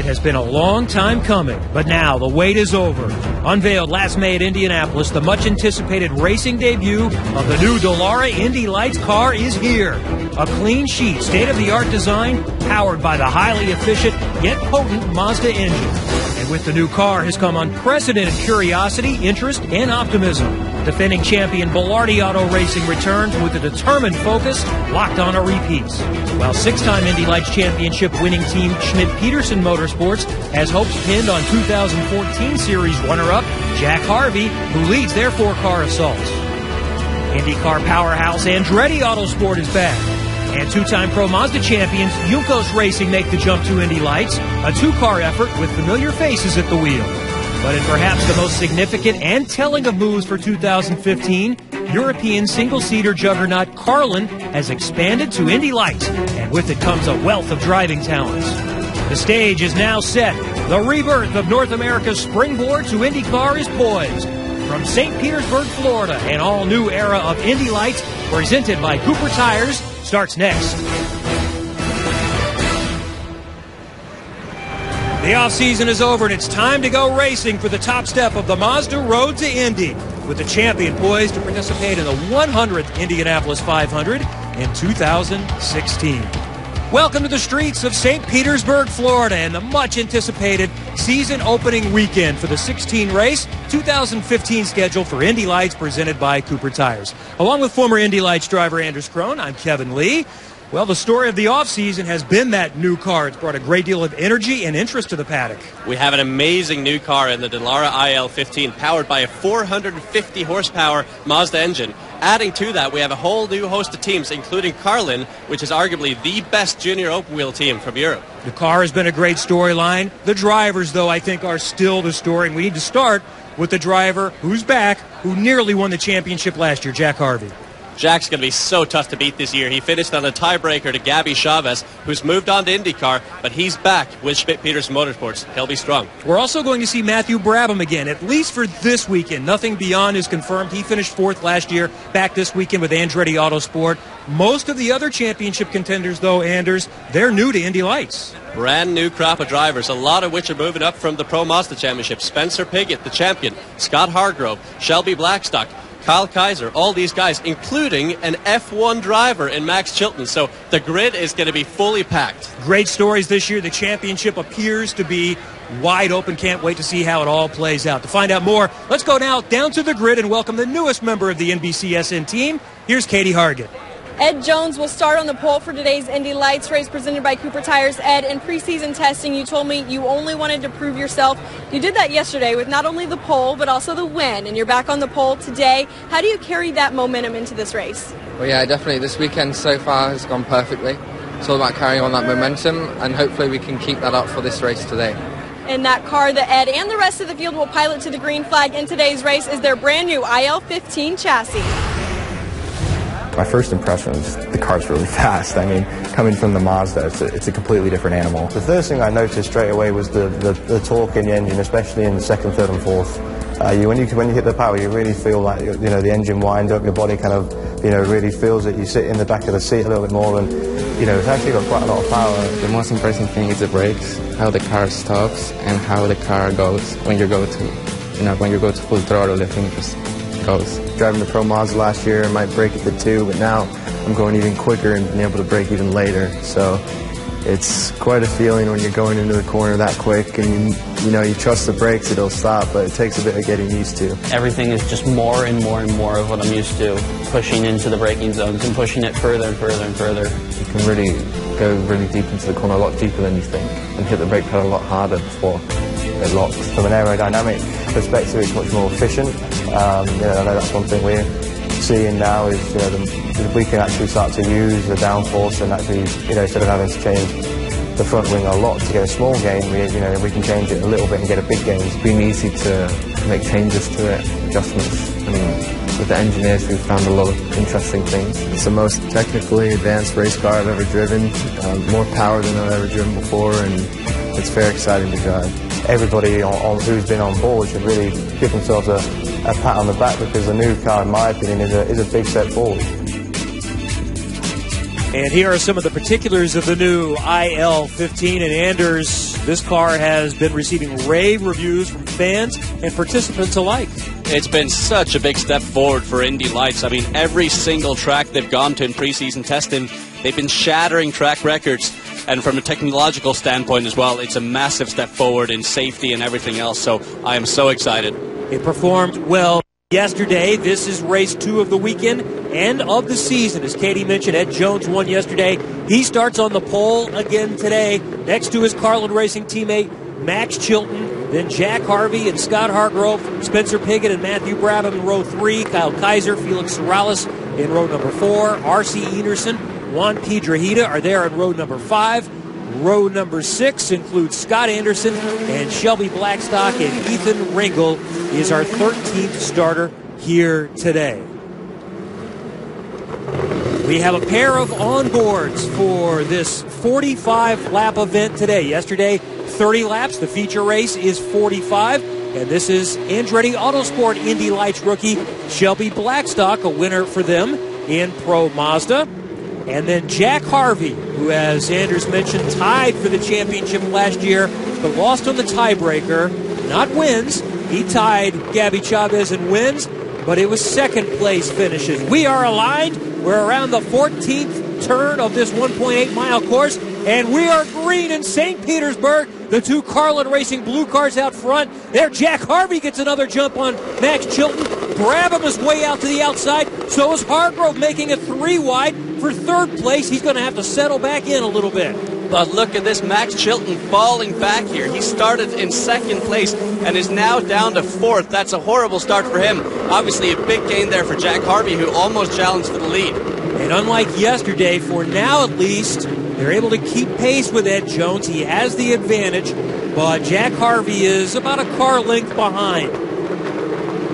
has been a long time coming, but now the wait is over. Unveiled last May at Indianapolis, the much-anticipated racing debut of the new Dallara Indy Lights car is here. A clean sheet, state-of-the-art design, powered by the highly efficient yet potent Mazda engine. And with the new car has come unprecedented curiosity, interest, and optimism. Defending champion Belardi Auto Racing returns with a determined focus locked on a repeat. While six-time Indy Lights Championship winning team Schmidt-Peterson Motorsports has hopes pinned on 2014 Series runner-up Jack Harvey, who leads their four-car assaults. IndyCar powerhouse Andretti Autosport is back. And two-time Pro Mazda champions Juncos Racing make the jump to Indy Lights, a two-car effort with familiar faces at the wheel. But in perhaps the most significant and telling of moves for 2015, European single-seater juggernaut Carlin has expanded to Indy Lights, and with it comes a wealth of driving talents. The stage is now set. The rebirth of North America's springboard to IndyCar is poised. From St. Petersburg, Florida, an all-new era of Indy Lights, presented by Cooper Tires, starts next. The off-season is over, and it's time to go racing for the top step of the Mazda Road to Indy, with the champion poised to participate in the 100th Indianapolis 500 in 2016. Welcome to the streets of St. Petersburg, Florida, and the much-anticipated season-opening weekend for the 16 race 2015 schedule for Indy Lights, presented by Cooper Tires. Along with former Indy Lights driver Anders Krohn, I'm Kevin Lee. Well, the story of the offseason has been that new car. It's brought a great deal of energy and interest to the paddock. We have an amazing new car in the Dallara IL-15, powered by a 450 horsepower Mazda engine. Adding to that, we have a whole new host of teams, including Carlin, which is arguably the best junior open wheel team from Europe. The car has been a great storyline. The drivers, though, I think are still the story. And we need to start with the driver who's back, who nearly won the championship last year, Jack Harvey. Jack's going to be so tough to beat this year. He finished on a tiebreaker to Gabby Chavez, who's moved on to IndyCar, but he's back with Schmidt-Peterson Motorsports. He'll be strong. We're also going to see Matthew Brabham again, at least for this weekend. Nothing beyond is confirmed. He finished fourth last year, back this weekend with Andretti Autosport. Most of the other championship contenders, though, Anders, they're new to Indy Lights. Brand new crop of drivers, a lot of which are moving up from the Pro Mazda Championship. Spencer Piggott, the champion, Scott Hargrove, Shelby Blackstock, Kyle Kaiser, all these guys, including an F1 driver in Max Chilton. So the grid is going to be fully packed. Great stories this year. The championship appears to be wide open. Can't wait to see how it all plays out. To find out more, let's go now down to the grid and welcome the newest member of the NBCSN team. Here's Katie Hargett. Ed Jones will start on the pole for today's Indy Lights race presented by Cooper Tires. Ed, in preseason testing, you told me you only wanted to prove yourself. You did that yesterday with not only the pole, but also the win, and you're back on the pole today. How do you carry that momentum into this race? Well, yeah, definitely. This weekend so far has gone perfectly. It's all about carrying on that momentum, and hopefully we can keep that up for this race today. And that car that Ed and the rest of the field will pilot to the green flag in today's race is their brand new IL-15 chassis. My first impression was the car's really fast. I mean, coming from the Mazda, it's a completely different animal. The first thing I noticed straight away was the torque in the engine, especially in the second, third and fourth. When you hit the power, you really feel like, the engine winds up, your body kind of, really feels it. You sit in the back of the seat a little bit more and, it's actually got quite a lot of power. The most impressive thing is the brakes, how the car stops and how the car goes when you go to full throttle. The thing just goes. Driving the Pro Mazda last year, I might brake at the 2, but now I'm going even quicker and being able to brake even later. So it's quite a feeling when you're going into the corner that quick and you trust the brakes, it'll stop, but it takes a bit of getting used to. Everything is just more and more and more of what I'm used to, pushing into the braking zones and pushing it further and further and further. You can really go really deep into the corner, a lot deeper than you think, and hit the brake pedal a lot harder before it locks. From an aerodynamic perspective, it's much more efficient. I know that's one thing we're seeing now is we can actually start to use the downforce and actually instead of having to change the front wing a lot to get a small gain, we can change it a little bit and get a big gain. It's been easy to make changes to it, adjustments. I mean, with the engineers, we've found a lot of interesting things. It's the most technically advanced race car I've ever driven, more power than I've ever driven before, and it's very exciting to drive. Everybody who's been on board should really give themselves a pat on the back because the new car, in my opinion, is a big step forward. And here are some of the particulars of the new IL-15 and Anders. This car has been receiving rave reviews from fans and participants alike. It's been such a big step forward for Indy Lights. I mean, every single track they've gone to in preseason testing, they've been shattering track records. And from a technological standpoint as well, it's a massive step forward in safety and everything else. So I am so excited. It performed well yesterday. This is race 2 of the weekend and of the season. As Katie mentioned, Ed Jones won yesterday. He starts on the pole again today, next to his Carlin Racing teammate, Max Chilton, then Jack Harvey and Scott Hargrove, Spencer Pigot and Matthew Brabham in row 3, Kyle Kaiser, Felix Sorales in row number 4, R.C. Enerson, Juan Piedrahita are there in row number 5. Row number 6 includes Scott Anderson and Shelby Blackstock, and Ethan Ringel is our 13th starter here today. We have a pair of onboards for this 45-lap event today. Yesterday, 30 laps. The feature race is 45. And this is Andretti Autosport Indy Lights rookie Shelby Blackstock, a winner for them in Pro Mazda. And then Jack Harvey, who, as Anders mentioned, tied for the championship last year, but lost on the tiebreaker. Not wins. He tied Gabby Chavez in wins, but it was second place finishes. We are aligned. We're around the 14th turn of this 1.8-mile course, and we are green in St. Petersburg. The two Carlin Racing blue cars out front. There, Jack Harvey gets another jump on Max Chilton. Brabham is way out to the outside. So is Hargrove, making it 3 wide for third place. He's going to have to settle back in a little bit. But look at this, Max Chilton falling back here. He started in second place and is now down to 4th. That's a horrible start for him. Obviously a big gain there for Jack Harvey, who almost challenged for the lead. And unlike yesterday, for now at least, they're able to keep pace with Ed Jones. He has the advantage, but Jack Harvey is about a car length behind.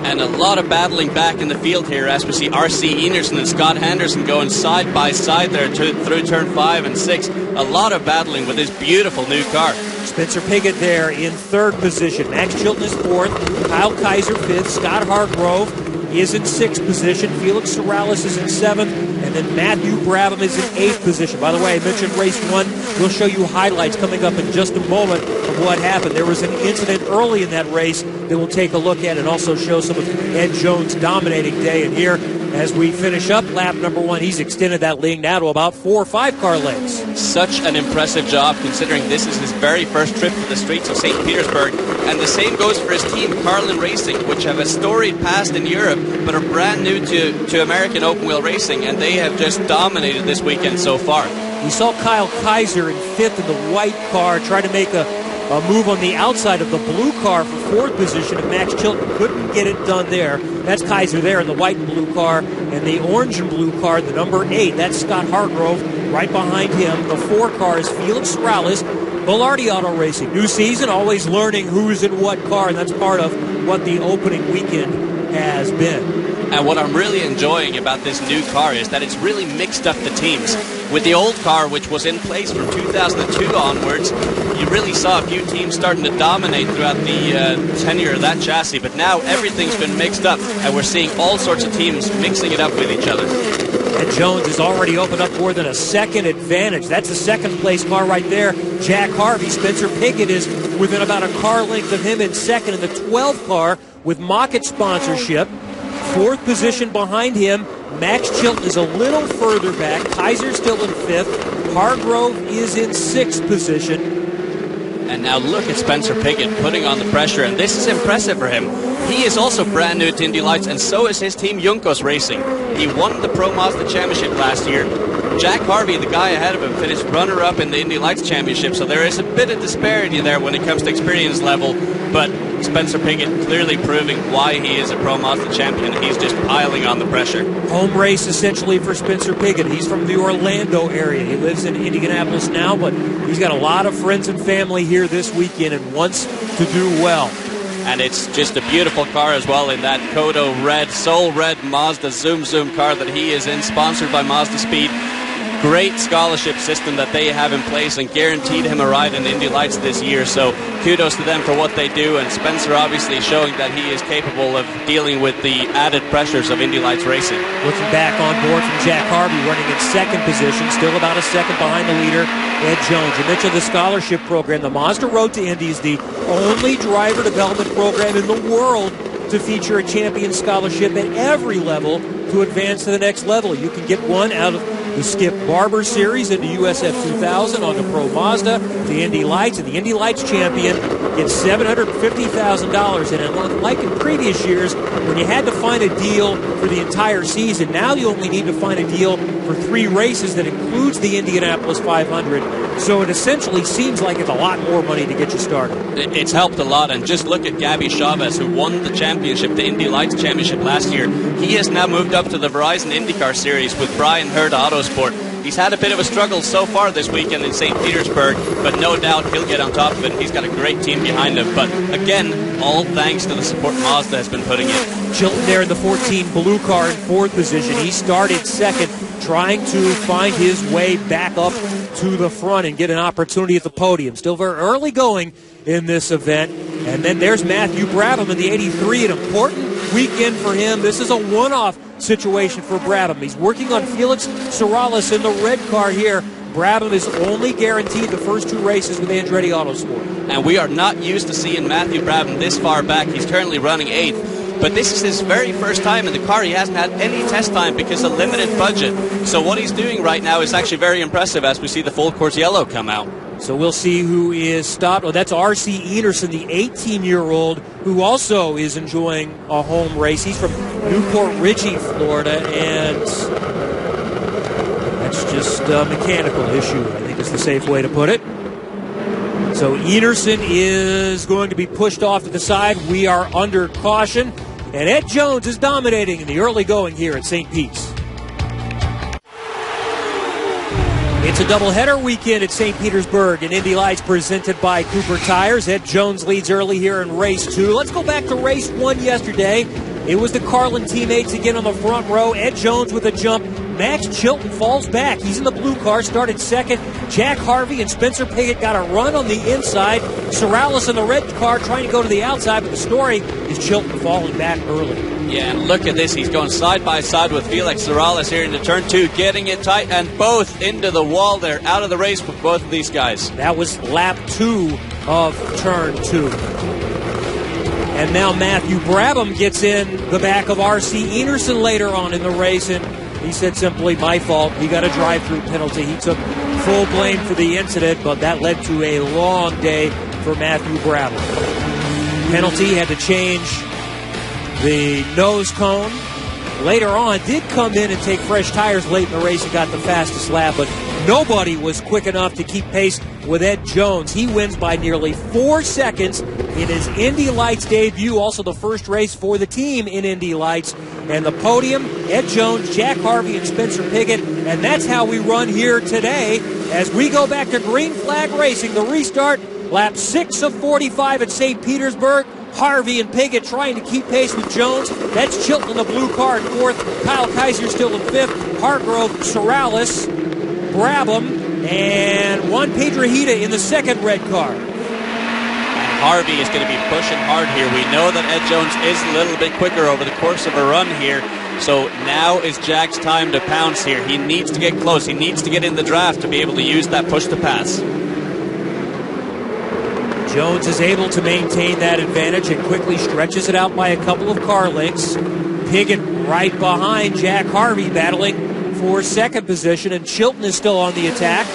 And a lot of battling back in the field here as we see R.C. Enerson and Scott Henderson going side by side there through turn 5 and 6. A lot of battling with this beautiful new car. Spencer Pigot there in 3rd position. Max Chilton is 4th. Kyle Kaiser 5th. Scott Hargrove is in 6th position. Felix Sorales is in 7th. And then Matthew Brabham is in 8th position. By the way, I mentioned race 1. We'll show you highlights coming up in just a moment of what happened. There was an incident early in that race that we'll take a look at and also show some of Ed Jones' dominating day. And here, as we finish up lap number 1, he's extended that lead now to about 4 or 5 car lengths. Such an impressive job considering this is his very first trip to the streets of St. Petersburg. And the same goes for his team, Carlin Racing, which have a storied past in Europe but are brand new to American open wheel racing, and they have just dominated this weekend so far. We saw Kyle Kaiser in 5th in the white car try to make a move on the outside of the blue car for 4th position, and Max Chilton couldn't get it done there. That's Kaiser there in the white and blue car, and the orange and blue car, the number 8, that's Scott Hargrove. Right behind him, the 4 car is Felix Sorales, Velarde Auto Racing. New season, always learning who's in what car, and that's part of what the opening weekend has been. And what I'm really enjoying about this new car is that it's really mixed up the teams. With the old car, which was in place from 2002 onwards, you really saw a few teams starting to dominate throughout the tenure of that chassis. But now everything's been mixed up, and we're seeing all sorts of teams mixing it up with each other. And Jones has already opened up more than a second advantage. That's a second-place car right there. Jack Harvey. Spencer Pigot is within about a car length of him in second in the 12th car with Mockett sponsorship. 4th position behind him. Max Chilton is a little further back. Kaiser's still in 5th. Hargrove is in 6th position. And now look at Spencer Pigot putting on the pressure, and this is impressive for him. He is also brand new to Indy Lights, and so is his team, Juncos Racing. He won the Pro Mazda Championship last year. Jack Harvey, the guy ahead of him, finished runner-up in the Indy Lights Championship, so there is a bit of disparity there when it comes to experience level, but Spencer Pigot clearly proving why he is a Pro Mazda champion. He's just piling on the pressure. Home race essentially for Spencer Pigot. He's from the Orlando area. He lives in Indianapolis now, but he's got a lot of friends and family here this weekend and wants to do well. And it's just a beautiful car as well in that Kodo red, soul red Mazda Zoom car that he is in, sponsored by Mazda Speed. great scholarship system that they have in place and guaranteed him a ride in Indy Lights this year. So kudos to them for what they do, and Spencer obviously showing that he is capable of dealing with the added pressures of Indy Lights racing. Looking back on board from Jack Harvey, running in second position, still about a second behind the leader, Ed Jones. You mentioned the scholarship program. The Mazda Road to Indy is the only driver development program in the world to feature a champion scholarship at every level to advance to the next level. You can get one out of the Skip Barber Series into USF 2000 on the Pro Mazda, the Indy Lights, and the Indy Lights champion gets $750,000. And unlike in previous years, when you had to find a deal for the entire season, now you only need to find a deal for 3 races that includes the Indianapolis 500. So it essentially seems like it's a lot more money to get you started. It's helped a lot, and just look at Gabby Chavez, who won the championship, the Indy Lights championship last year. He has now moved up to the Verizon IndyCar Series with Brian Hurd Autosport. He's had a bit of a struggle so far this weekend in St. Petersburg, but no doubt he'll get on top of it. He's got a great team behind him. But again, all thanks to the support Mazda has been putting in. Chilton there in the 14 blue car in 4th position. He started second, trying to find his way back up to the front and get an opportunity at the podium. Still very early going in this event. And then there's Matthew Brabham in the 83, an important weekend for him. This is a one-off situation for Brabham. He's working on Felix Sorales in the red car here. Brabham is only guaranteed the first 2 races with Andretti Autosport. And we are not used to seeing Matthew Brabham this far back. He's currently running 8th. But this is his very first time in the car. He hasn't had any test time because of limited budget. So what he's doing right now is actually very impressive as we see the full course yellow come out. So we'll see who is stopped. Oh, that's R.C. Enerson, the 18-year-old, who also is enjoying a home race. He's from Newport Richey, Florida, and that's just a mechanical issue, I think is the safe way to put it. So Enerson is going to be pushed off to the side. We are under caution, and Ed Jones is dominating in the early going here at St. Pete's. It's a doubleheader weekend at St. Petersburg, and Indy Lights presented by Cooper Tires. Ed Jones leads early here in race 2. Let's go back to race 1 yesterday. It was the Carlin teammates again on the front row. Ed Jones with a jump. Max Chilton falls back. He's in the blue car, started second. Jack Harvey and Spencer Pigot got a run on the inside. Sorales in the red car trying to go to the outside, but the story is Chilton falling back early. Yeah, and look at this. He's going side by side with Felix Sorales here into turn 2, getting it tight, and both into the wall there, out of the race with both of these guys. That was lap 2 of turn 2. And now Matthew Brabham gets in the back of R.C. Enerson later on in the race, and he said simply, my fault. He got a drive-through penalty. He took full blame for the incident, but that led to a long day for Matthew Brabham. Penalty, had to change the nose cone. Later on, did come in and take fresh tires late in the race and got the fastest lap, but nobody was quick enough to keep pace with Ed Jones. He wins by nearly 4 seconds in his Indy Lights debut, also the first race for the team in Indy Lights. And the podium, Ed Jones, Jack Harvey, and Spencer Pigot. And that's how we run here today as we go back to green flag racing. The restart, lap 6 of 45 at St. Petersburg. Harvey and Pigot trying to keep pace with Jones. That's Chilton in the blue car in 4th. Kyle Kaiser still in 5th. Hargrove, Sorales, Brabham, and Juan Pedrahita in the second red car. And Harvey is going to be pushing hard here. We know that Ed Jones is a little bit quicker over the course of a run here. So now is Jack's time to pounce here. He needs to get close. He needs to get in the draft to be able to use that push to pass. Jones is able to maintain that advantage and quickly stretches it out by a couple of car lengths. Pigot right behind Jack Harvey battling for second position, and Chilton is still on the attack.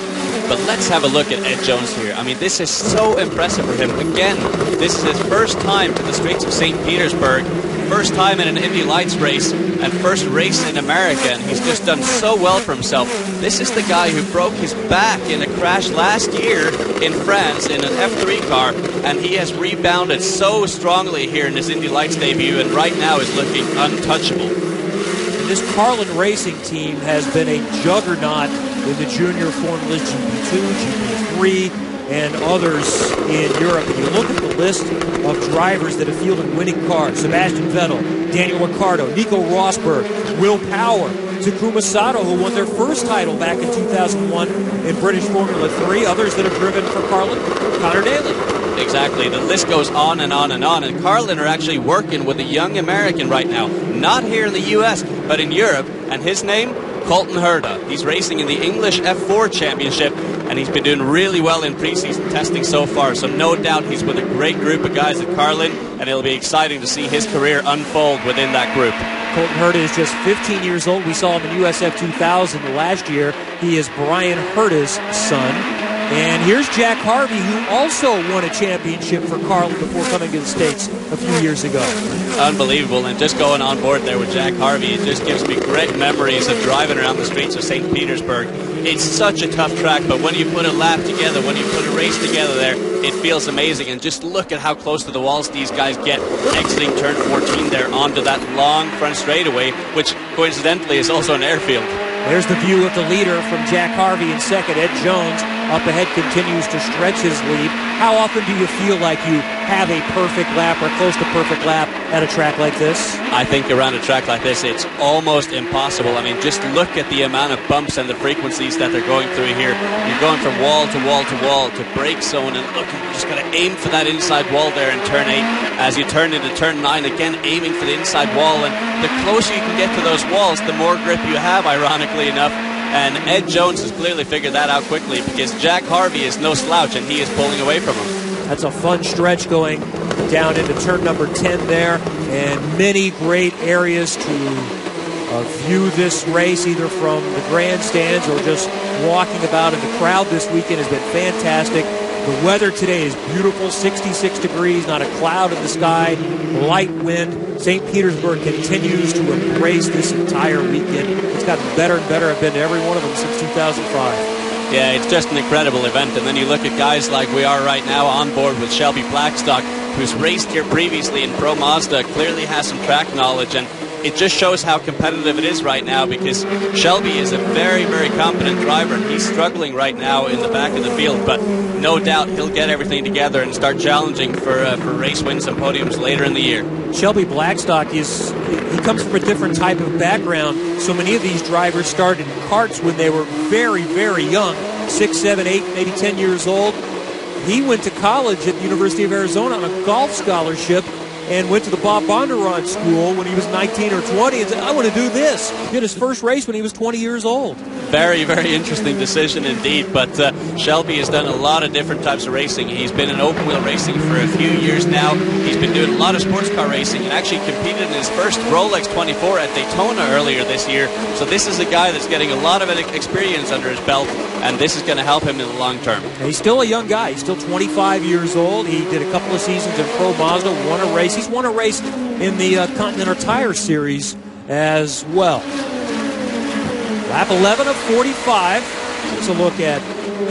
But let's have a look at Ed Jones here. I mean, this is so impressive for him. Again, this is his first time to the streets of St. Petersburg, first time in an Indy Lights race, and first race in America, and he's just done so well for himself. This is the guy who broke his back in a crash last year in France in an F3 car, and he has rebounded so strongly here in his Indy Lights debut, and right now is looking untouchable. This Carlin Racing team has been a juggernaut in the junior formulas, GP2, GP3, and others in Europe. And you look at the list of drivers that have fielded winning cars: Sebastian Vettel, Daniel Ricciardo, Nico Rosberg, Will Power, Takuma Sato, who won their first title back in 2001 in British Formula 3. Others that have driven for Carlin, Connor Daly. Exactly. The list goes on and on and on. And Carlin are actually working with a young American right now. Not here in the U.S., but in Europe. And his name, Colton Herta. He's racing in the English F4 Championship, and he's been doing really well in preseason testing so far. So no doubt he's with a great group of guys at Carlin, and it'll be exciting to see his career unfold within that group. Colton Herta is just 15 years old. We saw him in USF 2000 last year. He is Brian Herta's son. And here's Jack Harvey, who also won a championship for Carlin before coming to the States a few years ago. Unbelievable. And just going on board there with Jack Harvey, it just gives me great memories of driving around the streets of St. Petersburg. It's such a tough track, but when you put a lap together, when you put a race together there, it feels amazing. And just look at how close to the walls these guys get exiting turn 14 there onto that long front straightaway, which coincidentally is also an airfield. There's the view of the leader from Jack Harvey in second. Ed Jones up ahead continues to stretch his lead. How often do you feel like you have a perfect lap or close to perfect lap at a track like this? I think around a track like this, it's almost impossible. I mean, just look at the amount of bumps and the frequencies that they're going through here. You're going from wall to wall to wall to brake zone, and look, you just got to aim for that inside wall there in turn 8. As you turn into turn 9, again, aiming for the inside wall. And the closer you can get to those walls, the more grip you have, ironically enough. And Ed Jones has clearly figured that out quickly, because Jack Harvey is no slouch, and he is pulling away from him. That's a fun stretch going down into turn number 10 there, and many great areas to view this race, either from the grandstands or just walking about in the crowd this weekend has been fantastic. The weather today is beautiful, 66 degrees, not a cloud in the sky, light wind. St. Petersburg continues to embrace this entire weekend. It's gotten better and better. I've been to every one of them since 2005. Yeah, it's just an incredible event. And then you look at guys like we are right now on board with Shelby Blackstock, who's raced here previously in Pro Mazda, clearly has some track knowledge, and it just shows how competitive it is right now, because Shelby is a very, very competent driver, and he's struggling right now in the back of the field, but no doubt he'll get everything together and start challenging for race wins and podiums later in the year. Shelby Blackstock he comes from a different type of background. So many of these drivers started in karts when they were very, very young, 6, 7, 8, maybe 10 years old. He went to college at the University of Arizona on a golf scholarship and went to the Bob Bondurant School when he was 19 or 20 and said, I want to do this. He did his first race when he was 20 years old. Very, very interesting decision indeed, but Shelby has done a lot of different types of racing. He's been in open wheel racing for a few years now. He's been doing a lot of sports car racing and actually competed in his first Rolex 24 at Daytona earlier this year. So this is a guy that's getting a lot of experience under his belt, and this is going to help him in the long term. And he's still a young guy. He's still 25 years old. He did a couple of seasons in Pro Mazda, won a race. He's won a race in the Continental Tire Series as well. Lap 11 of 45. Here's a look at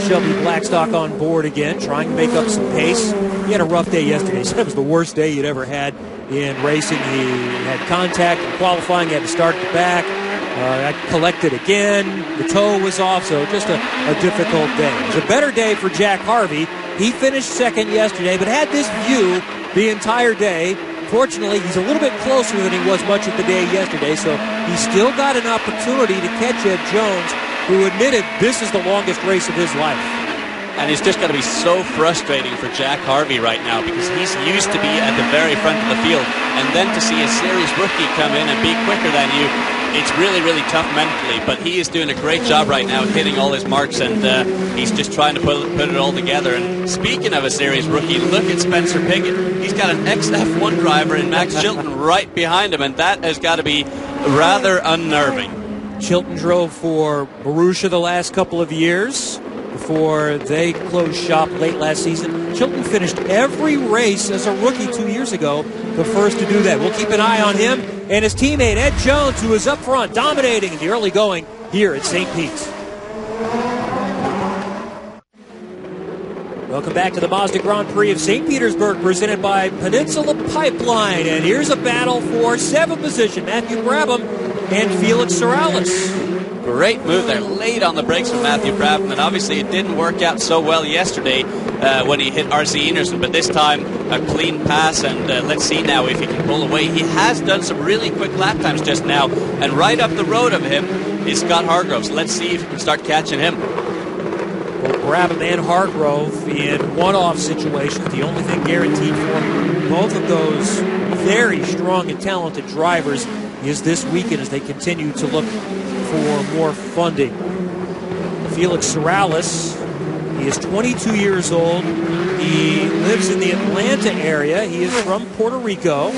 Shelby Blackstock on board again, trying to make up some pace. He had a rough day yesterday. He said it was the worst day he'd ever had in racing. He had contact in qualifying. He had to start at the back. I collected again. The toe was off, so just a difficult day. It was a better day for Jack Harvey. He finished second yesterday, but had this view the entire day. Fortunately, he's a little bit closer than he was much of the day yesterday, so he's still got an opportunity to catch Ed Jones, who admitted this is the longest race of his life. And it's just going to be so frustrating for Jack Harvey right now, because he's used to be at the very front of the field, and then to see a series rookie come in and be quicker than you, it's really, really tough mentally. But he is doing a great job right now, hitting all his marks, and he's just trying to put it all together. And speaking of a series rookie, look at Spencer Piggott. He's got an ex-F1 driver in Max Chilton right behind him, and that has got to be rather unnerving. Chilton drove for Marussia the last couple of years before they closed shop late last season. Chilton finished every race as a rookie 2 years ago, the first to do that. We'll keep an eye on him and his teammate Ed Jones, who is up front dominating in the early going here at St. Pete's. Welcome back to the Mazda Grand Prix of St. Petersburg, presented by Peninsula Pipeline. And here's a battle for 7th position. Matthew Brabham and Felix Sorales. Great move there, late on the brakes from Matthew Brabham, and obviously it didn't work out so well yesterday when he hit R.C. Enerson, but this time a clean pass, and let's see now if he can pull away. He has done some really quick lap times just now, and right up the road of him is Scott Hargrove. So let's see if we can start catching him. Well, Brabham and Hargrove in one-off situations. The only thing guaranteed for both of those very strong and talented drivers is this weekend as they continue to look for more funding. Felix Sorales, he is 22 years old. He lives in the Atlanta area. He is from Puerto Rico.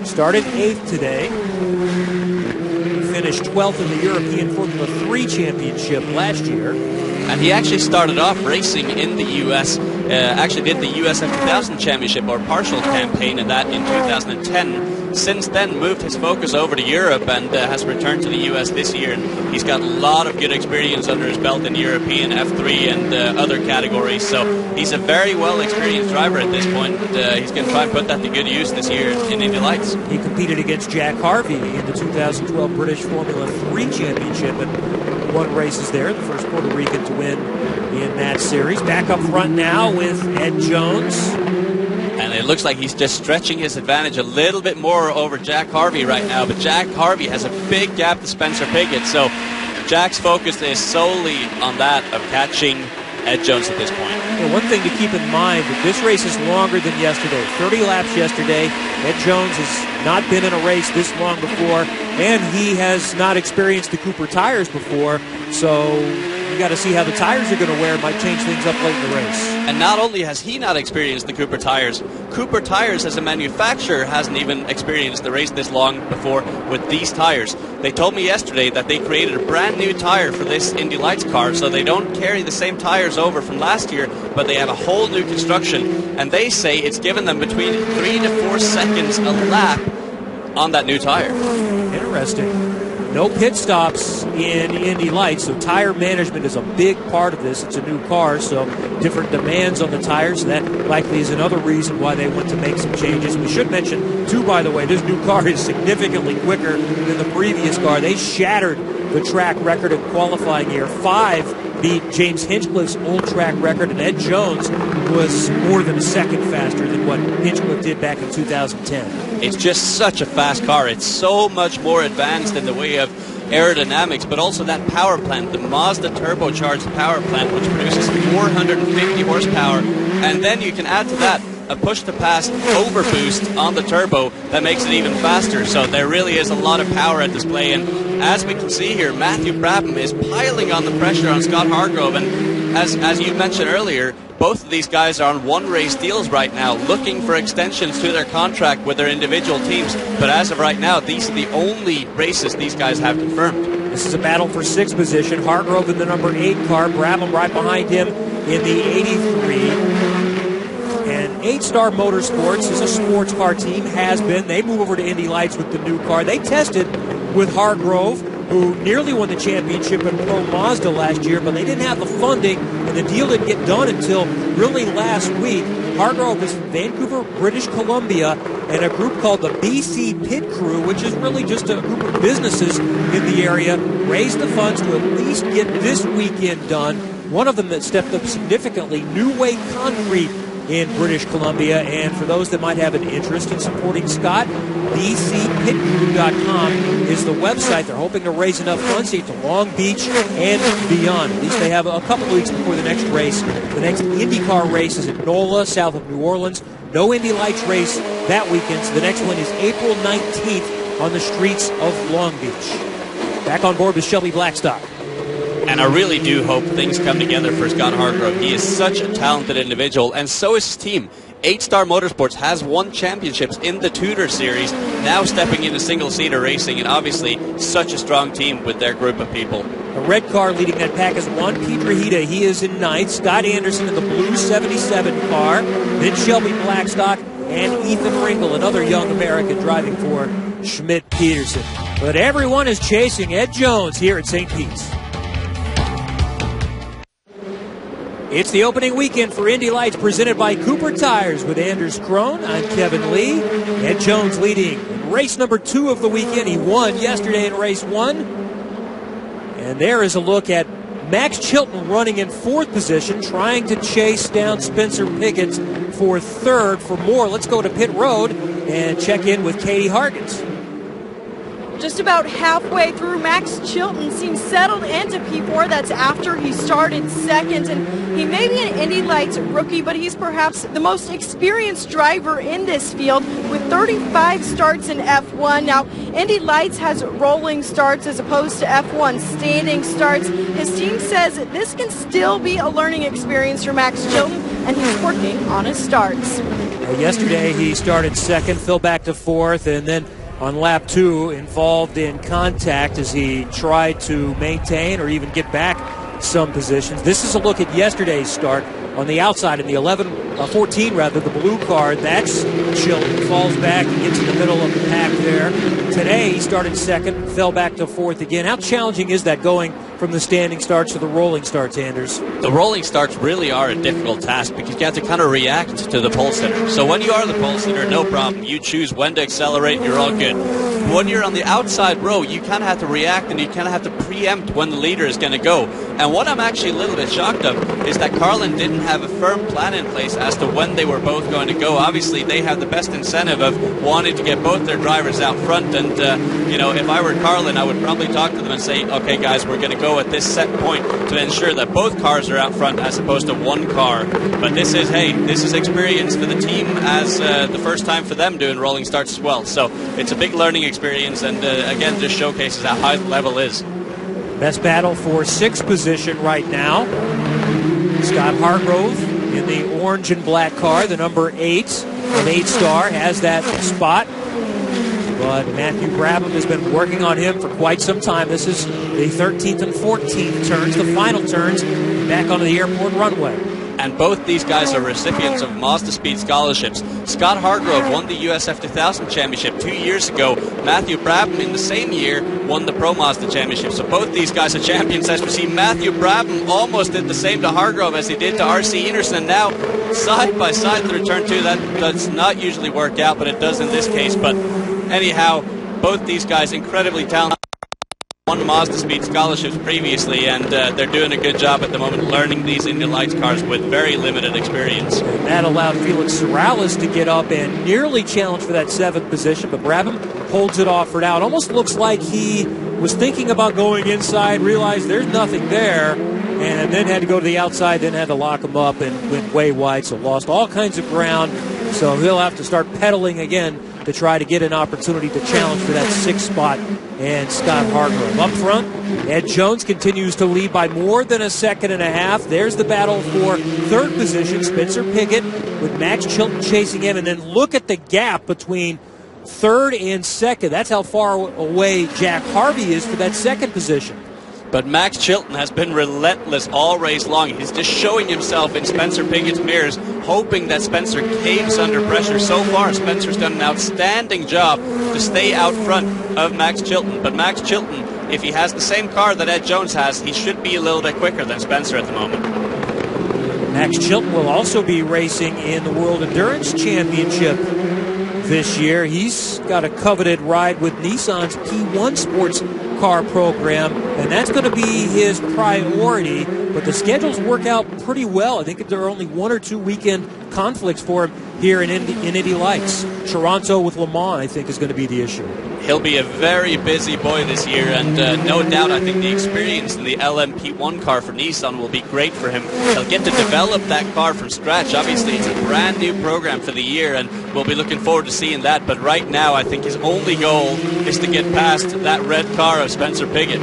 Started 8th today. He finished 12th in the European Formula 3 Championship last year. And he actually started off racing in the U.S., actually did the USF 2000 Championship or partial campaign in that in 2010. Since then, moved his focus over to Europe and has returned to the U.S. this year. And he's got a lot of good experience under his belt in European F3 and other categories. So he's a very well-experienced driver at this point. He's going to try and put that to good use this year in Indy Lights. He competed against Jack Harvey in the 2012 British Formula 3 Championship and won races there, the first Puerto Rican to win in that series. Back up front now with Ed Jones. And it looks like he's just stretching his advantage a little bit more over Jack Harvey right now. But Jack Harvey has a big gap to Spencer Pigot. So Jack's focus is solely on that of catching Ed Jones at this point. And one thing to keep in mind, that this race is longer than yesterday. 30 laps yesterday. Ed Jones has not been in a race this long before. And he has not experienced the Cooper tires before. So you got to see how the tires are going to wear. It might change things up late in the race. And not only has he not experienced the Cooper tires as a manufacturer hasn't even experienced the race this long before with these tires. They told me yesterday that they created a brand new tire for this Indy Lights car, so they don't carry the same tires over from last year, but they have a whole new construction, and they say it's given them between 3 to 4 seconds a lap on that new tire. Interesting. No pit stops in Indy Lights, so tire management is a big part of this. It's a new car, so different demands on the tires. That likely is another reason why they want to make some changes. We should mention, too, by the way, this new car is significantly quicker than the previous car. They shattered the track record in qualifying year. 5 beat James Hinchcliffe's old track record, and Ed Jones was more than a second faster than what Hinchcliffe did back in 2010. It's just such a fast car. It's so much more advanced in the way of aerodynamics, but also that power plant, the Mazda turbocharged power plant, which produces 450 horsepower. And then you can add to that a push-to-pass overboost on the turbo that makes it even faster. So there really is a lot of power at display. And as we can see here, Matthew Brabham is piling on the pressure on Scott Hargrove. And as you mentioned earlier, both of these guys are on one-race deals right now, looking for extensions to their contract with their individual teams. But as of right now, these are the only races these guys have confirmed. This is a battle for 6th position. Hargrove in the number 8 car, Brabham right behind him in the 83. And 8-Star Motorsports is a sports car team, has been. They move over to Indy Lights with the new car. They tested with Hargrove, who nearly won the championship in Pro Mazda last year, but they didn't have the funding, and the deal didn't get done until really last week. Hargrove is from Vancouver, British Columbia, and a group called the BC Pit Crew, which is really just a group of businesses in the area, raised the funds to at least get this weekend done. One of them that stepped up significantly, New Way Concrete in British Columbia. And for those that might have an interest in supporting Scott, bcpitcrew.com is the website. They're hoping to raise enough funds to get to Long Beach and beyond. At least they have a couple of weeks before the next race. The next IndyCar race is at NOLA, south of New Orleans. No Indy Lights race that weekend, so the next one is April 19th on the streets of Long Beach. Back on board with Shelby Blackstock. And I really do hope things come together for Scott Hargrove. He is such a talented individual, and so is his team. 8-Star Motorsports has won championships in the Tudor Series, now stepping into single-seater racing, and obviously such a strong team with their group of people. The red car leading that pack is Juan Piedrahita. He is in 9th. Scott Anderson in the blue 77 car. Then Shelby Blackstock and Ethan Ringle, another young American driving for Schmidt-Peterson. But everyone is chasing Ed Jones here at St. Pete's. It's the opening weekend for Indy Lights presented by Cooper Tires with Anders Krohn. I'm Kevin Lee. Ed Jones leading in race number 2 of the weekend. He won yesterday in race 1. And there is a look at Max Chilton running in 4th position, trying to chase down Spencer Pigot for 3rd. For more, let's go to pit road and check in with Katie Harkins. just about halfway through. Max Chilton seems settled into P4. That's after he started second. And he may be an Indy Lights rookie, but he's perhaps the most experienced driver in this field with 35 starts in F1. Now, Indy Lights has rolling starts as opposed to F1 standing starts. His team says this can still be a learning experience for Max Chilton, and he's working on his starts. Yesterday he started second, fell back to fourth, and then on lap 2 involved in contact as he tried to maintain or even get back some positions. This is a look at yesterday's start on the outside in the 14, the blue car. That's Chilton, falls back and gets in the middle of the pack there. Today he started second, fell back to fourth again. How challenging is that going from the standing starts to the rolling starts, Anders? The rolling starts really are a difficult task because you have to kind of react to the pole sitter. So when you are the pole sitter, no problem. You choose when to accelerate, you're all good. When you're on the outside row, you kind of have to react and you kind of have to preempt when the leader is going to go. And what I'm actually a little bit shocked of is that Carlin didn't have a firm plan in place as to when they were both going to go. Obviously, they have the best incentive of wanting to get both their drivers out front. And, if I were Carlin, I would probably talk to them and say, okay, guys, we're going to go at this set point to ensure that both cars are out front as opposed to one car. But this is experience for the team as the first time for them doing rolling starts as well. So it's a big learning experience, and again, just showcases how high the level is. Best battle for 6th position right now. Scott Hargrove in the orange and black car, the number 8, an 8-star, has that spot. But Matthew Brabham has been working on him for quite some time. This is the 13th and 14th turns, the final turns, back onto the airport runway. And both these guys are recipients of Mazda Speed scholarships. Scott Hargrove won the USF 2000 Championship 2 years ago. Matthew Brabham in the same year won the Pro Mazda Championship. So both these guys are champions. As we see, Matthew Brabham almost did the same to Hargrove as he did to R.C. Enerson. And now, side by side through turn 2, that does not usually work out, but it does in this case. But anyhow, both these guys incredibly talented. Won Mazda Speed scholarships previously, and they're doing a good job at the moment learning these Indy Lights cars with very limited experience. And that allowed Felix Sorales to get up and nearly challenge for that 7th position, but Brabham holds it off for now. It almost looks like he was thinking about going inside, realized there's nothing there, and then had to go to the outside, then had to lock him up and went way wide, so lost all kinds of ground. So he'll have to start pedaling again to try to get an opportunity to challenge for that 6th spot. And Scott Hargrove up front. Ed Jones continues to lead by more than a second and a half. There's the battle for 3rd position. Spencer Pigot with Max Chilton chasing him. And then look at the gap between 3rd and 2nd. That's how far away Jack Harvey is for that 2nd position. But Max Chilton has been relentless all race long. He's just showing himself in Spencer Pigot's mirrors, hoping that Spencer caves under pressure. So far, Spencer's done an outstanding job to stay out front of Max Chilton. But Max Chilton, if he has the same car that Ed Jones has, he should be a little bit quicker than Spencer at the moment. Max Chilton will also be racing in the World Endurance Championship this year. He's got a coveted ride with Nissan's P1 sports car program, and that's going to be his priority. But the schedules work out pretty well. I think there are only 1 or 2 weekend conflicts for him here in Indy Lights. Toronto with Le Mans, I think, is going to be the issue. He'll be a very busy boy this year, and no doubt I think the experience in the LMP1 car for Nissan will be great for him. He'll get to develop that car from scratch. Obviously, it's a brand new program for the year, and we'll be looking forward to seeing that. But right now, I think his only goal is to get past that red car of Spencer Pigot.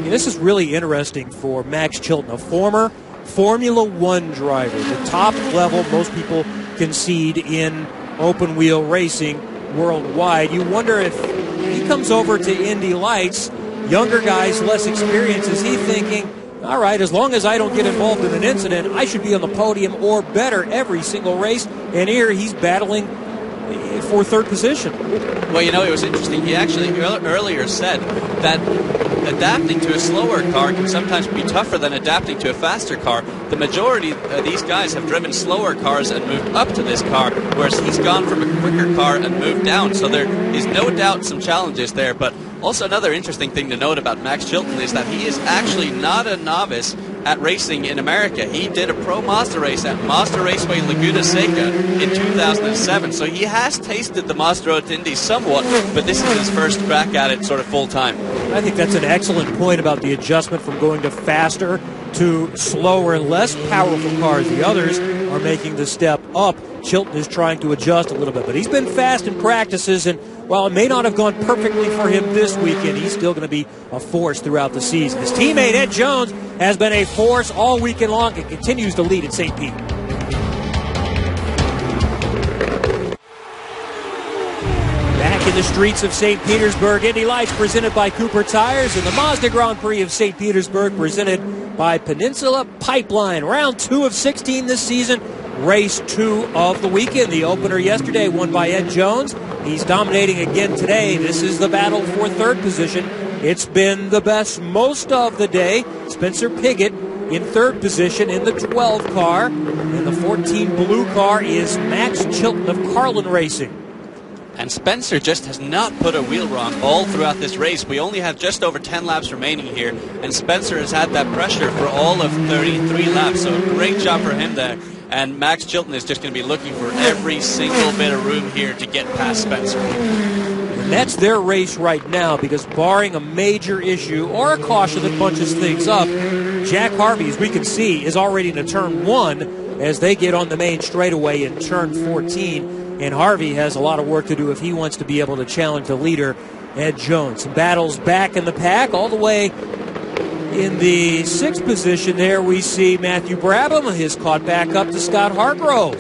This is really interesting for Max Chilton, a former Formula One driver, the top level most people concede in open-wheel racing worldwide. You wonder if he comes over to Indy Lights, younger guys, less experience, is he thinking, all right, as long as I don't get involved in an incident, I should be on the podium or better every single race. And here he's battling for 3rd position. Well, it was interesting. He actually earlier said that adapting to a slower car can sometimes be tougher than adapting to a faster car. The majority of these guys have driven slower cars and moved up to this car, whereas he's gone from a quicker car and moved down. So there is no doubt some challenges there. But also another interesting thing to note about Max Chilton is that he is actually not a novice at racing in America. He did a pro Mazda race at Mazda Raceway Laguna Seca in 2007, so he has tasted the Mazda Road to Indy somewhat, but this is his first crack at it sort of full time. I think that's an excellent point about the adjustment from going to faster to slower, less powerful cars. The others are making the step up. Chilton is trying to adjust a little bit, but he's been fast in practices, and while it may not have gone perfectly for him this weekend, he's still going to be a force throughout the season. His teammate Ed Jones has been a force all weekend long and continues to lead at St. Pete. Back in the streets of St. Petersburg, Indy Lights presented by Cooper Tires and the Mazda Grand Prix of St. Petersburg presented by Peninsula Pipeline. Round 2 of 16 this season. Race 2 of the weekend. The opener yesterday won by Ed Jones. He's dominating again today. This is the battle for third position. It's been the best most of the day. Spencer Pigot in third position in the 12 car. In the 14 blue car is Max Chilton of Carlin Racing. And Spencer just has not put a wheel wrong all throughout this race. We only have just over 10 laps remaining here, and Spencer has had that pressure for all of 33 laps, so a great job for him there. And Max Chilton is just going to be looking for every single bit of room here to get past Spencer. And that's their race right now, because barring a major issue or a caution that bunches things up, Jack Harvey, as we can see, is already into turn 1 as they get on the main straightaway in turn 14. And Harvey has a lot of work to do if he wants to be able to challenge the leader, Ed Jones. Some battles back in the pack all the way. In the 6th position there, we see Matthew Brabham has caught back up to Scott Hargrove.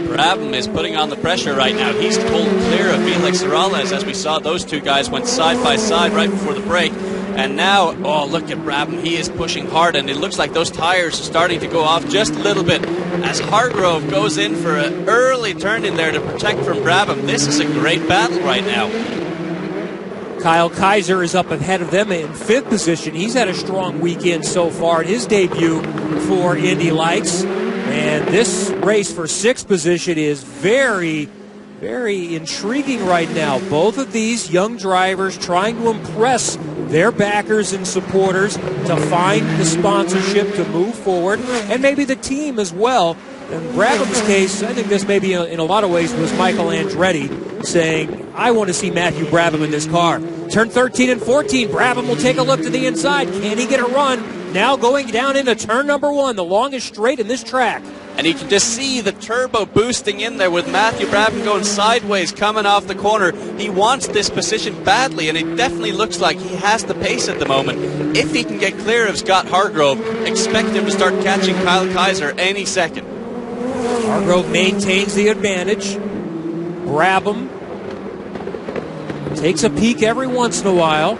Brabham is putting on the pressure right now. He's pulled clear of Felix Morales, as we saw those two guys went side by side right before the break. And now, oh, look at Brabham. He is pushing hard, and it looks like those tires are starting to go off just a little bit as Hargrove goes in for an early turn in there to protect from Brabham. This is a great battle right now. Kyle Kaiser is up ahead of them in 5th position. He's had a strong weekend so far in his debut for Indy Lights. And this race for 6th position is very, very intriguing right now. Both of these young drivers trying to impress their backers and supporters to find the sponsorship to move forward, and maybe the team as well. In Brabham's case, I think this maybe in a lot of ways was Michael Andretti saying, I want to see Matthew Brabham in this car. Turn 13 and 14, Brabham will take a look to the inside. Can he get a run? Now going down into turn number 1, the longest straight in this track. And you can just see the turbo boosting in there with Matthew Brabham going sideways, coming off the corner. He wants this position badly, and it definitely looks like he has the pace at the moment. If he can get clear of Scott Hargrove, expect him to start catching Kyle Kaiser any second. Hargrove maintains the advantage. Brabham takes a peek every once in a while.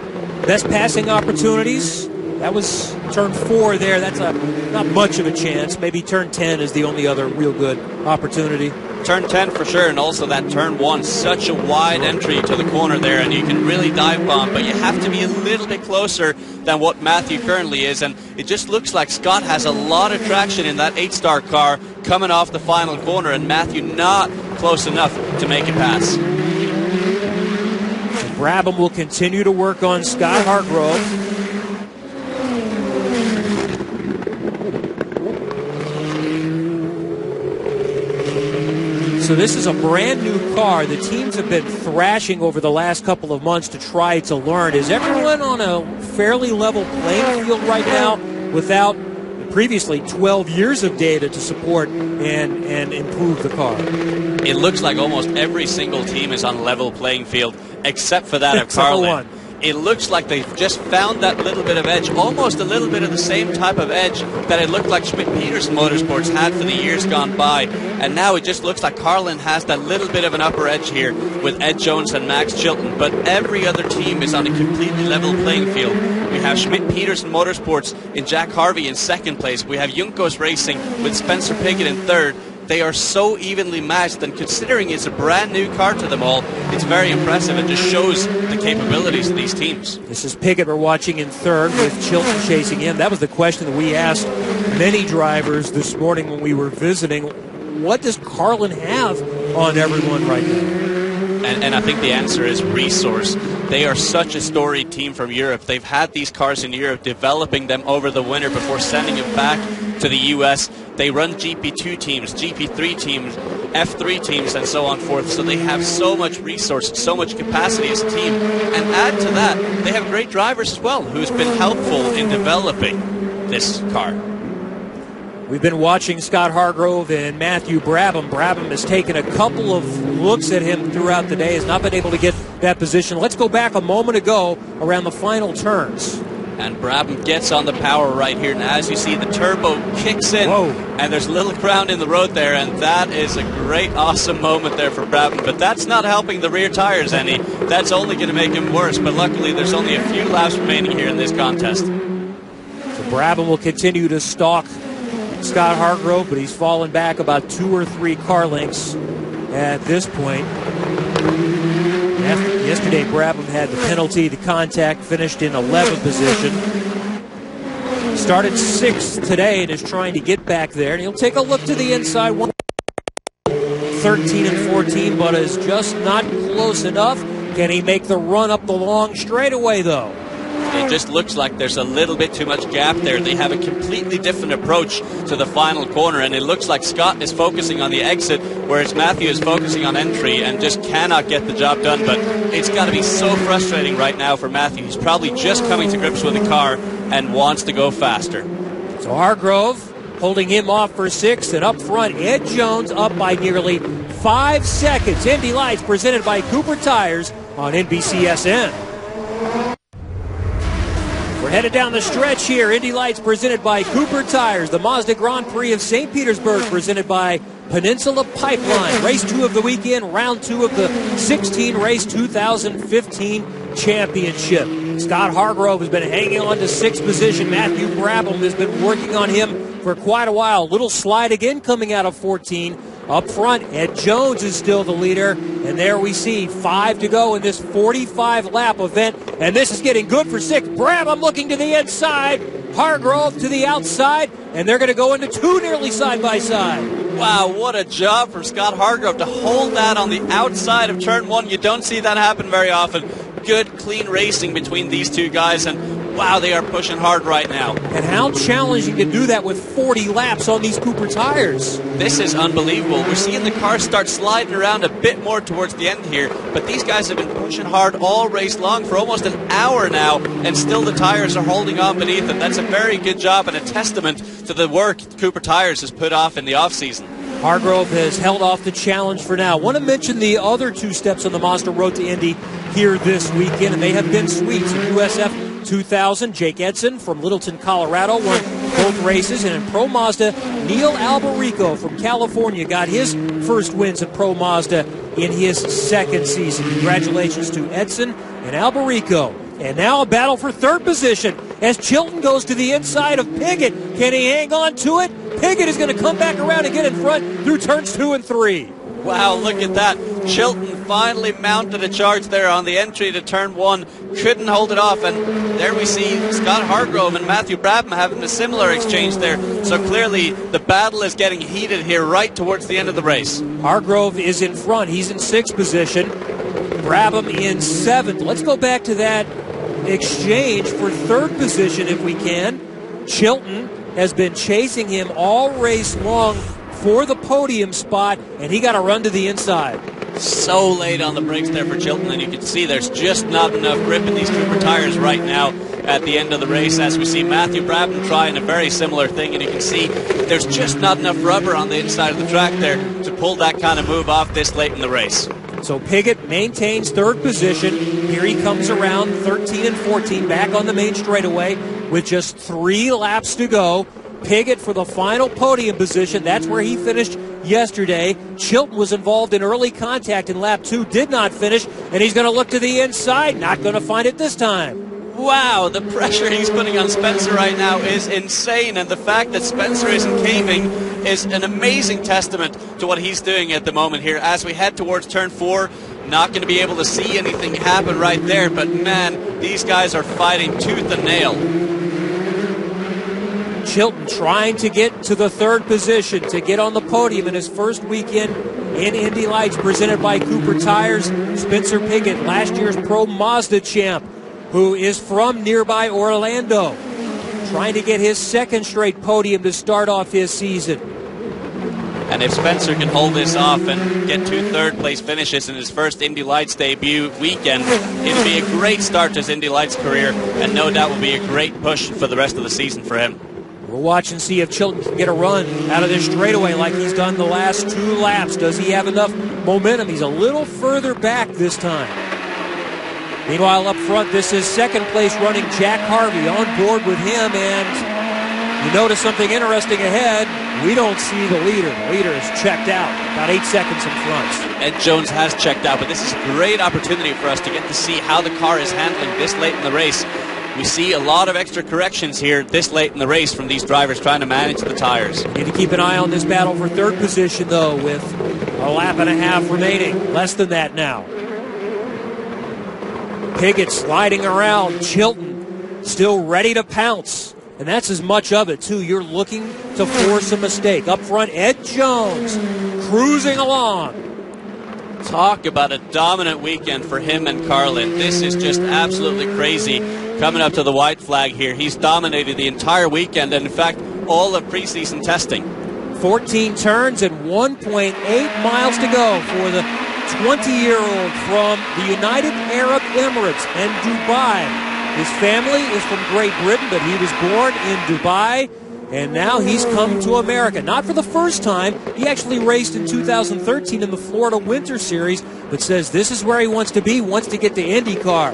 Best passing opportunities. That was turn 4 there. That's not much of a chance. Maybe turn 10 is the only other real good opportunity. Turn 10 for sure, and also that turn 1, such a wide entry to the corner there, and you can really dive bomb, but you have to be a little bit closer than what Matthew currently is, and it just looks like Scott has a lot of traction in that 8-star car coming off the final corner, and Matthew not close enough to make it pass. Brabham will continue to work on Scott Hargrove. So this is a brand new car. The teams have been thrashing over the last couple of months to try to learn. Is everyone on a fairly level playing field right now without previously 12 years of data to support and improve the car? It looks like almost every single team is on a level playing field except for that of Carlin. It looks like they've just found that little bit of edge, almost a little bit of the same type of edge that it looked like Schmidt-Peterson Motorsports had for the years gone by. And now it just looks like Carlin has that little bit of an upper edge here with Ed Jones and Max Chilton. But every other team is on a completely level playing field. We have Schmidt-Peterson Motorsports in Jack Harvey in 2nd place. We have Juncos Racing with Spencer Pigot in 3rd. They are so evenly matched, and considering it's a brand new car to them all, it's very impressive. It just shows the capabilities of these teams. This is Pigot we're watching in 3rd with Chilton chasing him. That was the question that we asked many drivers this morning when we were visiting. What does Carlin have on everyone right now? And I think the answer is resource. They are such a storied team from Europe. They've had these cars in Europe, developing them over the winter before sending them back to the US. They run GP2 teams, GP3 teams, F3 teams, and so on forth. So they have so much resource, so much capacity as a team. And add to that, they have great drivers as well, who's been helpful in developing this car. We've been watching Scott Hargrove and Matthew Brabham. Brabham has taken a couple of looks at him throughout the day, has not been able to get that position. Let's go back a moment ago around the final turns. And Brabham gets on the power right here. And as you see, the turbo kicks in. Whoa. And there's a little ground in the road there. And that is a great, awesome moment there for Brabham. But that's not helping the rear tires any. That's only going to make him worse. But luckily, there's only a few laps remaining here in this contest. So Brabham will continue to stalk Scott Hargrove, but he's fallen back about 2 or 3 car lengths at this point. Yesterday, Brabham had the penalty, the contact, finished in 11th position. Started 6th today and is trying to get back there. And he'll take a look to the inside. 13 and 14, but is just not close enough. Can he make the run up the long straightaway, though? It just looks like there's a little bit too much gap there. They have a completely different approach to the final corner, and it looks like Scott is focusing on the exit, whereas Matthew is focusing on entry and just cannot get the job done. But it's got to be so frustrating right now for Matthew. He's probably just coming to grips with the car and wants to go faster. So Hargrove holding him off for 6th, and up front, Ed Jones up by nearly 5 seconds. Indy Lights presented by Cooper Tires on NBCSN. We're headed down the stretch here. Indy Lights presented by Cooper Tires. The Mazda Grand Prix of St. Petersburg presented by Peninsula Pipeline. Race 2 of the weekend, round 2 of the 16 race 2015 championship. Scott Hargrove has been hanging on to 6th position. Matthew Brabham has been working on him for quite a while. Little slide again coming out of 14. Up front, Ed Jones is still the leader. And there we see 5 to go in this 45-lap event. And this is getting good for 6th. Brabham looking to the inside. Hargrove to the outside. And they're going to go into 2 nearly side by side. Wow, what a job from Scott Hargrove to hold that on the outside of turn 1. You don't see that happen very often. Good, clean racing between these two guys. And wow, they are pushing hard right now. And how challenging to do that with 40 laps on these Cooper tires. This is unbelievable. We're seeing the cars start sliding around a bit more towards the end here, but these guys have been pushing hard all race long for almost an hour now, and still the tires are holding on beneath them. That's a very good job and a testament to the work Cooper Tires has put off in the offseason. Hargrove has held off the challenge for now. I want to mention the other 2 steps on the Mazda Road to Indy here this weekend, and they have been sweet. So USF 2000, Jake Edson from Littleton, Colorado, won both races. And in Pro Mazda, Neil Albarico from California got his first wins in Pro Mazda in his 2nd season. Congratulations to Edson and Albarico. And now a battle for 3rd position as Chilton goes to the inside of Piggott. Can he hang on to it? Piggott is going to come back around and get in front through turns 2 and 3. Wow, look at that. Chilton finally mounted a charge there on the entry to turn 1. Couldn't hold it off. And there we see Scott Hargrove and Matthew Brabham having a similar exchange there. So clearly the battle is getting heated here right towards the end of the race. Hargrove is in front. He's in 6th position. Brabham in 7th. Let's go back to that exchange for 3rd position if we can. Chilton has been chasing him all race long for the podium spot, and he got a run to the inside. So late on the brakes there for Chilton, and you can see there's just not enough grip in these Cooper tires right now at the end of the race, as we see Matthew Brabham trying a very similar thing, and you can see there's just not enough rubber on the inside of the track there to pull that kind of move off this late in the race. So Piggott maintains 3rd position. Here he comes around 13 and 14 back on the main straightaway with just 3 laps to go. Piggott for the final podium position. That's where he finished yesterday. Chilton was involved in early contact in lap 2, did not finish, and he's going to look to the inside, not going to find it this time. Wow, the pressure he's putting on Spencer right now is insane, and the fact that Spencer isn't caving is an amazing testament to what he's doing at the moment here. As we head towards turn 4, not going to be able to see anything happen right there, but man, these guys are fighting tooth and nail. Chilton trying to get to the third position, to get on the podium in his first weekend in Indy Lights, presented by Cooper Tires. Spencer Pigot, last year's Pro Mazda champ, who is from nearby Orlando, trying to get his second straight podium to start off his season. And if Spencer can hold this off and get 2 third-place finishes in his first Indy Lights debut weekend, it'll be a great start to his Indy Lights career, and no doubt will be a great push for the rest of the season for him. We'll watch and see if Chilton can get a run out of this straightaway like he's done the last 2 laps. Does he have enough momentum? He's a little further back this time. Meanwhile, up front, this is second place running Jack Harvey on board with him, and you notice something interesting ahead. We don't see the leader. The leader is checked out, about 8 seconds in front. Ed Jones has checked out, but this is a great opportunity for us to get to see how the car is handling this late in the race. We see a lot of extra corrections here this late in the race from these drivers trying to manage the tires. Need to keep an eye on this battle for third position, though, with a lap and a half remaining. Less than that now. Pigot sliding around. Chilton still ready to pounce. And that's as much of it, too. You're looking to force a mistake. Up front, Ed Jones cruising along. Talk about a dominant weekend for him and Carlin. This is just absolutely crazy. Coming up to the white flag here, he's dominated the entire weekend and, in fact, all of preseason testing. 14 turns and 1.8 miles to go for the 20-year-old from the United Arab Emirates and Dubai. His family is from Great Britain, but he was born in Dubai, and now he's come to America. Not for the first time. He actually raced in 2013 in the Florida Winter Series, but says this is where he wants to be, wants to get to IndyCar.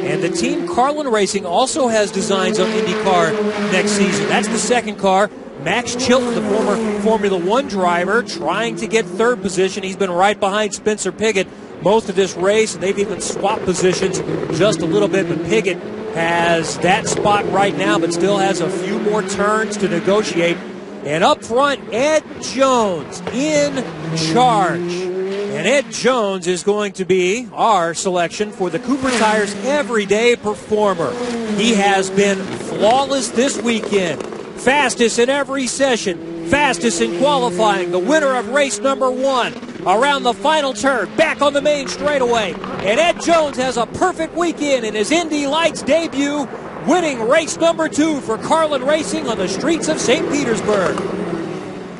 And the team Carlin Racing also has designs on IndyCar next season. That's the second car. Max Chilton, the former Formula One driver, trying to get third position. He's been right behind Spencer Pigot most of this race, and they've even swapped positions just a little bit, but Pigot has that spot right now, but still has a few more turns to negotiate. And up front, Ed Jones in charge. And Ed Jones is going to be our selection for the Cooper Tires Everyday Performer. He has been flawless this weekend. Fastest in every session. Fastest in qualifying. The winner of race number 1. Around the final turn, back on the main straightaway. And Ed Jones has a perfect weekend in his Indy Lights debut, winning race number 2 for Carlin Racing on the streets of St. Petersburg.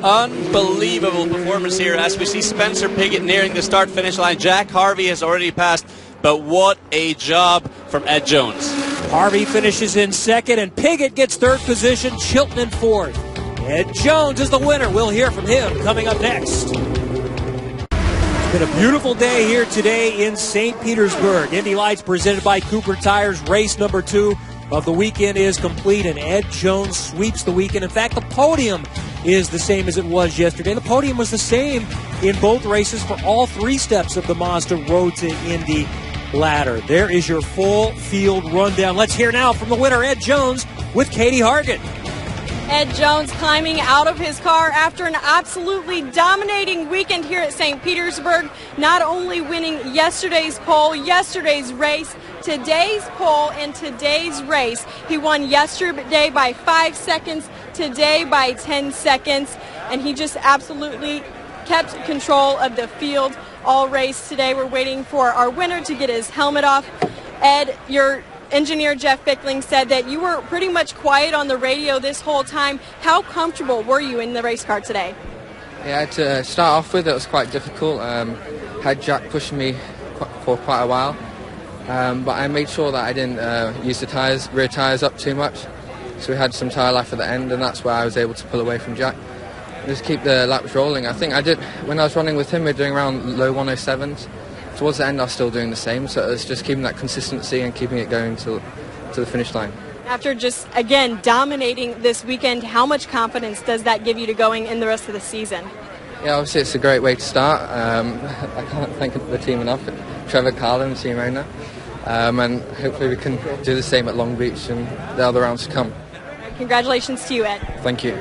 Unbelievable performance here as we see Spencer Pigot nearing the start-finish line. Jack Harvey has already passed, but what a job from Ed Jones. Harvey finishes in second, and Pigot gets third position, Chilton in fourth. Ed Jones is the winner. We'll hear from him coming up next. It's been a beautiful day here today in St. Petersburg. Indy Lights presented by Cooper Tires. Race number 2 of the weekend is complete, and Ed Jones sweeps the weekend. In fact, the podium is the same as it was yesterday. The podium was the same in both races for all 3 steps of the Mazda Road to Indy ladder. There is your full field rundown. Let's hear now from the winner, Ed Jones, with Katie Hargan. Ed Jones climbing out of his car after an absolutely dominating weekend here at St. Petersburg, not only winning yesterday's pole, yesterday's race, today's pole, and today's race. He won yesterday by 5 seconds, today by 10 seconds, and he just absolutely kept control of the field all race today. We're waiting for our winner to get his helmet off. Ed, your engineer Jeff Bickling said that you were pretty much quiet on the radio this whole time. How comfortable were you in the race car today? Yeah, to start off with, it was quite difficult. Had Jack pushing me for quite a while, but I made sure that I didn't use the rear tyres up too much. So we had some tyre life at the end, and that's where I was able to pull away from Jack. Just keep the laps rolling. I think I did, when I was running with him, we were doing around low 107s. Towards the end, I was still doing the same, so it's just keeping that consistency and keeping it going to the finish line. After just, again, dominating this weekend, how much confidence does that give you to going in the rest of the season? Yeah, obviously it's a great way to start. I can't thank the team enough, Trevor, Carlin, Team Owner, and hopefully we can do the same at Long Beach and the other rounds to come. Congratulations to you, Ed. Thank you.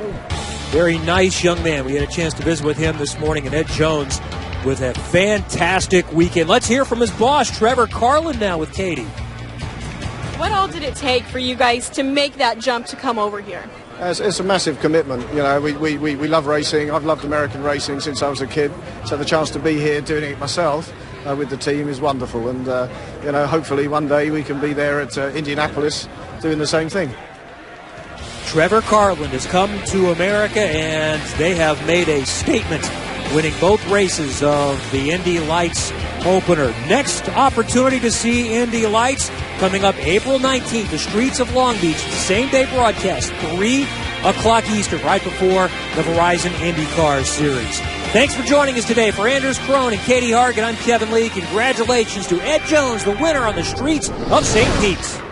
Very nice young man. We had a chance to visit with him this morning, and Ed Jones with a fantastic weekend. Let's hear from his boss, Trevor Carlin, now with Katie. What all did it take for you guys to make that jump to come over here? It's a massive commitment. You know, we love racing. I've loved American racing since I was a kid. So the chance to be here doing it myself with the team is wonderful. And, you know, hopefully one day we can be there at Indianapolis doing the same thing. Trevor Carlin has come to America, and they have made a statement, winning both races of the Indy Lights opener. Next opportunity to see Indy Lights coming up April 19th, the streets of Long Beach. Same-day broadcast, 3 o'clock Eastern, right before the Verizon IndyCar Series. Thanks for joining us today. For Anders Krohn and Katie Hargan, I'm Kevin Lee. Congratulations to Ed Jones, the winner on the streets of St. Pete.